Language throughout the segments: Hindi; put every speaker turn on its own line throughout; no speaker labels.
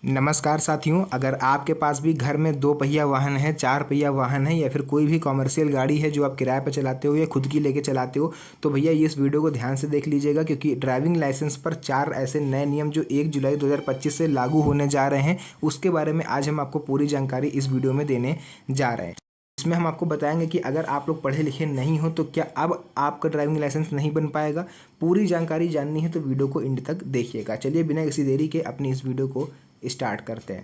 नमस्कार साथियों, अगर आपके पास भी घर में 2 पहिया वाहन है, 4 पहिया वाहन है या फिर कोई भी कॉमर्शियल गाड़ी है जो आप किराए पर चलाते हो या खुद की लेके चलाते हो, तो भैया इस वीडियो को ध्यान से देख लीजिएगा क्योंकि ड्राइविंग लाइसेंस पर 4 ऐसे नए नियम जो 1 जुलाई 2025 से लागू होने जा रहे हैं, उसके बारे में आज हम आपको पूरी जानकारी इस वीडियो में देने जा रहे हैं। इसमें हम आपको बताएंगे कि अगर आप लोग पढ़े लिखे नहीं हो तो क्या अब आपका ड्राइविंग लाइसेंस नहीं बन पाएगा। पूरी जानकारी जाननी है तो वीडियो को एंड तक देखिएगा। चलिए बिना किसी देरी के अपनी इस वीडियो को स्टार्ट करते हैं।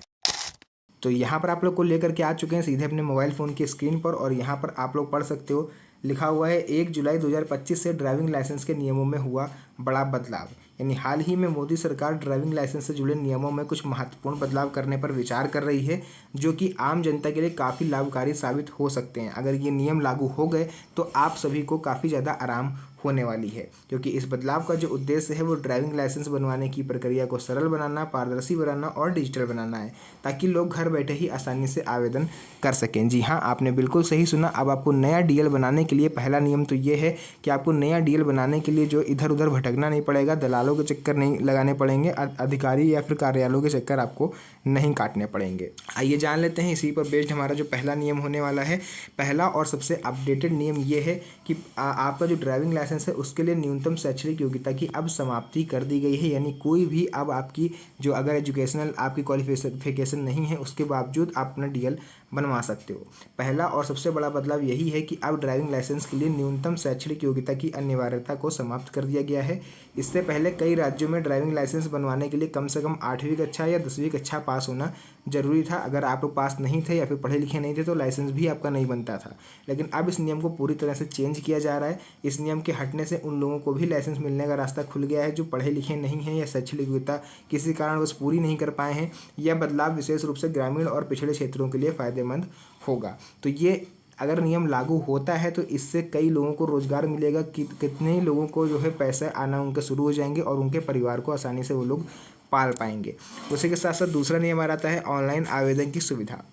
तो यहाँ पर आप लोग को लेकर के आ चुके हैं सीधे अपने मोबाइल फ़ोन की स्क्रीन पर, और यहाँ पर आप लोग पढ़ सकते हो, लिखा हुआ है 1 जुलाई 2025 से ड्राइविंग लाइसेंस के नियमों में हुआ बड़ा बदलाव। यानी हाल ही में मोदी सरकार ड्राइविंग लाइसेंस से जुड़े नियमों में कुछ महत्वपूर्ण बदलाव करने पर विचार कर रही है, जो कि आम जनता के लिए काफ़ी लाभकारी साबित हो सकते हैं। अगर ये नियम लागू हो गए तो आप सभी को काफ़ी ज़्यादा आराम होने वाली है, क्योंकि इस बदलाव का जो उद्देश्य है वो ड्राइविंग लाइसेंस बनवाने की प्रक्रिया को सरल बनाना, पारदर्शी बनाना और डिजिटल बनाना है, ताकि लोग घर बैठे ही आसानी से आवेदन कर सकें। जी हाँ, आपने बिल्कुल सही सुना। अब आपको नया डीएल बनाने के लिए पहला नियम तो ये है कि आपको नया डीएल बनाने के लिए जो इधर उधर भटकना नहीं पड़ेगा, दलालों के चक्कर नहीं लगाने पड़ेंगे, अधिकारी या फिर कार्यालयों के चक्कर आपको नहीं काटने पड़ेंगे। आइए जान लेते हैं इसी पर बेस्ड हमारा जो पहला नियम होने वाला है। पहला और सबसे अपडेटेड नियम ये है कि आपका जो ड्राइविंग लाइसेंस है उसके लिए न्यूनतम शैक्षणिक योग्यता की अब समाप्ति कर दी गई है। यानी कोई भी अब आपकी जो अगर एजुकेशनल आपकी क्वालिफिकेशन नहीं है उसके बावजूद आप अपना डीएल बनवा सकते हो। पहला और सबसे बड़ा बदलाव यही है कि अब ड्राइविंग लाइसेंस के लिए न्यूनतम शैक्षणिक योग्यता की अनिवार्यता को समाप्त कर दिया गया है। इससे पहले कई राज्यों में ड्राइविंग लाइसेंस बनवाने के लिए कम से कम 8वीं कक्षा या 10वीं कक्षा पास होना जरूरी था। अगर आप लोग पास नहीं थे या फिर पढ़े लिखे नहीं थे तो लाइसेंस भी आपका नहीं बनता था। लेकिन अब इस नियम को पूरी तरह से चेंज किया जा रहा है। इस नियम के हटने से उन लोगों को भी लाइसेंस मिलने का रास्ता खुल गया है जो पढ़े लिखे नहीं हैं या शैक्षणिक योग्यता किसी कारणवश पूरी नहीं कर पाए हैं। यह बदलाव विशेष रूप से ग्रामीण और पिछड़े क्षेत्रों के लिए फायदेमंद होगा। तो ये अगर नियम लागू होता है तो इससे कई लोगों को रोजगार मिलेगा, कितने ही लोगों को जो है पैसे आना उनके शुरू हो जाएंगे और उनके परिवार को आसानी से वो लोग पाल पाएंगे। उसी के साथ साथ दूसरा नियम आ आता है ऑनलाइन आवेदन की सुविधा।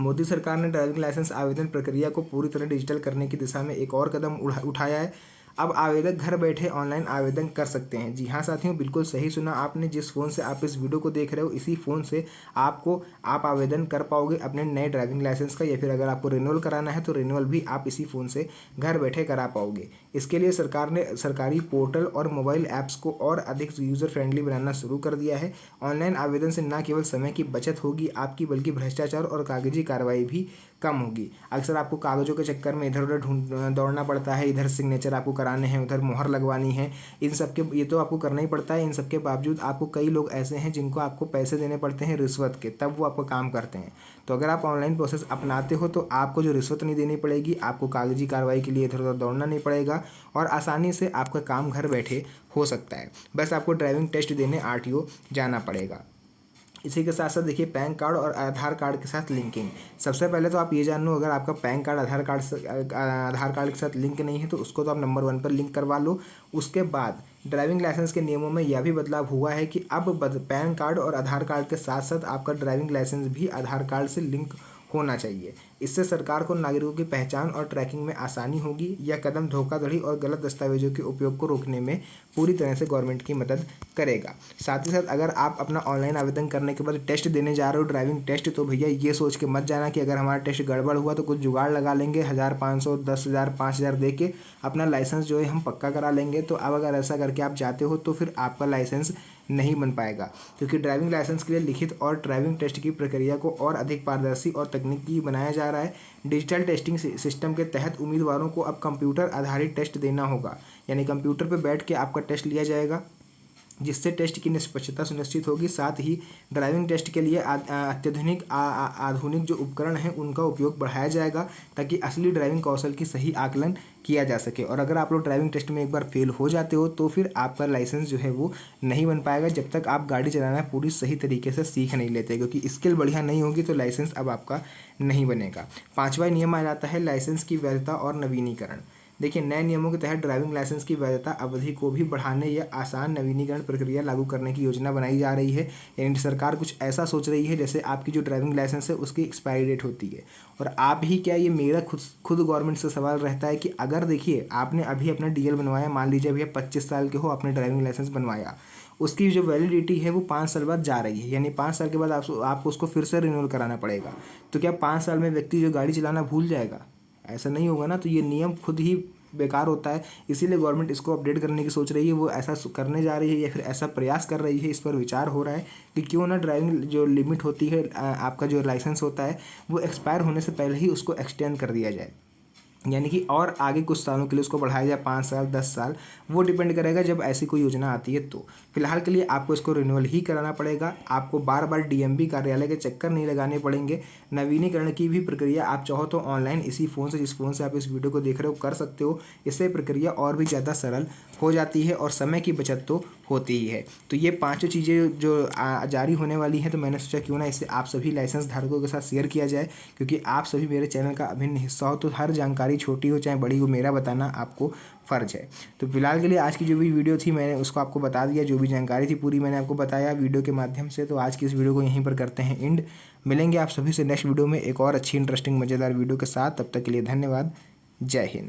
मोदी सरकार ने ड्राइविंग लाइसेंस आवेदन प्रक्रिया को पूरी तरह डिजिटल करने की दिशा में एक और कदम उठाया है। अब आवेदक घर बैठे ऑनलाइन आवेदन कर सकते हैं। जी हाँ साथियों, बिल्कुल सही सुना आपने। जिस फ़ोन से आप इस वीडियो को देख रहे हो इसी फ़ोन से आप आवेदन कर पाओगे अपने नए ड्राइविंग लाइसेंस का, या फिर अगर आपको रिन्यूअल कराना है तो रिन्यूअल भी आप इसी फ़ोन से घर बैठे करा पाओगे। इसके लिए सरकार ने सरकारी पोर्टल और मोबाइल ऐप्स को और अधिक यूज़र फ्रेंडली बनाना शुरू कर दिया है। ऑनलाइन आवेदन से न केवल समय की बचत होगी आपकी, बल्कि भ्रष्टाचार और कागजी कार्रवाई भी कम होगी। अक्सर आपको कागजों के चक्कर में इधर उधर दौड़ना पड़ता है, इधर सिग्नेचर आपको कराने हैं, उधर मोहर लगवानी है, इन सब के ये तो आपको करना ही पड़ता है। इन सब के बावजूद आपको कई लोग ऐसे हैं जिनको आपको पैसे देने पड़ते हैं रिश्वत के, तब वो आपको काम करते हैं। तो अगर आप ऑनलाइन प्रोसेस अपनाते हो तो आपको जो रिश्वत नहीं देनी पड़ेगी, आपको कागजी कार्रवाई के लिए इधर उधर दौड़ना नहीं पड़ेगा और आसानी से आपका काम घर बैठे हो सकता है। बस आपको ड्राइविंग टेस्ट देने आरटीओ जाना पड़ेगा। इसी के साथ साथ देखिए पैन कार्ड और आधार कार्ड के साथ लिंकिंग। सबसे पहले तो आप ये जान लो, अगर आपका पैन कार्ड आधार कार्ड के साथ लिंक नहीं है तो उसको तो आप नंबर 1 पर लिंक करवा लो। उसके बाद ड्राइविंग लाइसेंस के नियमों में यह भी बदलाव हुआ है कि अब पैन कार्ड और आधार कार्ड के साथ साथ आपका ड्राइविंग लाइसेंस भी आधार कार्ड से लिंक होना चाहिए। इससे सरकार को नागरिकों की पहचान और ट्रैकिंग में आसानी होगी। यह कदम धोखाधड़ी और गलत दस्तावेजों के उपयोग को रोकने में पूरी तरह से गवर्नमेंट की मदद करेगा। साथ ही साथ अगर आप अपना ऑनलाइन आवेदन करने के बाद टेस्ट देने जा रहे हो ड्राइविंग टेस्ट, तो भैया ये सोच के मत जाना कि अगर हमारा टेस्ट गड़बड़ हुआ तो कुछ जुगाड़ लगा लेंगे, 1500, 10,000, 5,000 दे के अपना लाइसेंस जो है हम पक्का करा लेंगे। तो अब अगर ऐसा करके आप जाते हो तो फिर आपका लाइसेंस नहीं बन पाएगा, क्योंकि ड्राइविंग लाइसेंस के लिए लिखित और ड्राइविंग टेस्ट की प्रक्रिया को और अधिक पारदर्शी और तकनीकी बनाया जा रहा है। डिजिटल टेस्टिंग सिस्टम के तहत उम्मीदवारों को अब कंप्यूटर आधारित टेस्ट देना होगा। यानी कंप्यूटर पर बैठ के आपका टेस्ट लिया जाएगा, जिससे टेस्ट की निष्पक्षता सुनिश्चित होगी। साथ ही ड्राइविंग टेस्ट के लिए अत्याधुनिक आधुनिक जो उपकरण हैं उनका उपयोग बढ़ाया जाएगा, ताकि असली ड्राइविंग कौशल की सही आकलन किया जा सके। और अगर आप लोग ड्राइविंग टेस्ट में एक बार फेल हो जाते हो तो फिर आपका लाइसेंस जो है वो नहीं बन पाएगा, जब तक आप गाड़ी चलाना पूरी सही तरीके से सीख नहीं लेते, क्योंकि स्किल बढ़िया नहीं होगी तो लाइसेंस अब आपका नहीं बनेगा। 5वां नियम आ जाता है लाइसेंस की वैधता और नवीनीकरण। देखिए, नए नियमों के तहत ड्राइविंग लाइसेंस की वैधता अवधि को भी बढ़ाने या आसान नवीनीकरण प्रक्रिया लागू करने की योजना बनाई जा रही है। यानी सरकार कुछ ऐसा सोच रही है जैसे आपकी जो ड्राइविंग लाइसेंस है उसकी एक्सपायरी डेट होती है। और आप ही क्या, ये मेरा खुद गवर्नमेंट से सवाल रहता है कि अगर देखिए आपने अभी अपना डीएल बनवाया, मान लीजिए अभी आप 25 साल के हो, आपने ड्राइविंग लाइसेंस बनवाया उसकी जो वैलिडिटी है वो 5 साल बाद जा रही है, यानी 5 साल के बाद आपको उसको फिर से रिन्यूअल कराना पड़ेगा। तो क्या 5 साल में व्यक्ति जो गाड़ी चलाना भूल जाएगा? ऐसा नहीं होगा ना। तो ये नियम खुद ही बेकार होता है, इसीलिए गवर्नमेंट इसको अपडेट करने की सोच रही है। वो ऐसा करने जा रही है या फिर ऐसा प्रयास कर रही है, इस पर विचार हो रहा है कि क्यों ना ड्राइविंग जो लिमिट होती है, आपका जो लाइसेंस होता है वो एक्सपायर होने से पहले ही उसको एक्सटेंड कर दिया जाए, यानी कि और आगे कुछ सालों के लिए उसको बढ़ाया जाए, 5 साल 10 साल, वो डिपेंड करेगा जब ऐसी कोई योजना आती है। तो फिलहाल के लिए आपको इसको रिन्यूअल ही कराना पड़ेगा। आपको बार बार डीएमवी कार्यालय के चक्कर नहीं लगाने पड़ेंगे। नवीनीकरण की भी प्रक्रिया आप चाहो तो ऑनलाइन इसी फ़ोन से, जिस फ़ोन से आप इस वीडियो को देख रहे हो, कर सकते हो। इससे प्रक्रिया और भी ज़्यादा सरल हो जाती है और समय की बचत तो होती ही है। तो ये 5 चीज़ें जो जारी होने वाली हैं, तो मैंने सोचा क्यों ना इसे आप सभी लाइसेंस धारकों के साथ शेयर किया जाए, क्योंकि आप सभी मेरे चैनल का अभिन्न हिस्सा हो। तो हर जानकारी छोटी हो चाहे बड़ी हो, मेरा बताना आपको फ़र्ज है। तो फिलहाल के लिए आज की जो भी वीडियो थी मैंने उसको आपको बता दिया, जो भी जानकारी थी पूरी मैंने आपको बताया वीडियो के माध्यम से। तो आज की इस वीडियो को यहीं पर करते हैं एंड। मिलेंगे आप सभी से नेक्स्ट वीडियो में एक और अच्छी इंटरेस्टिंग मज़ेदार वीडियो के साथ। तब तक के लिए धन्यवाद। जय हिंद।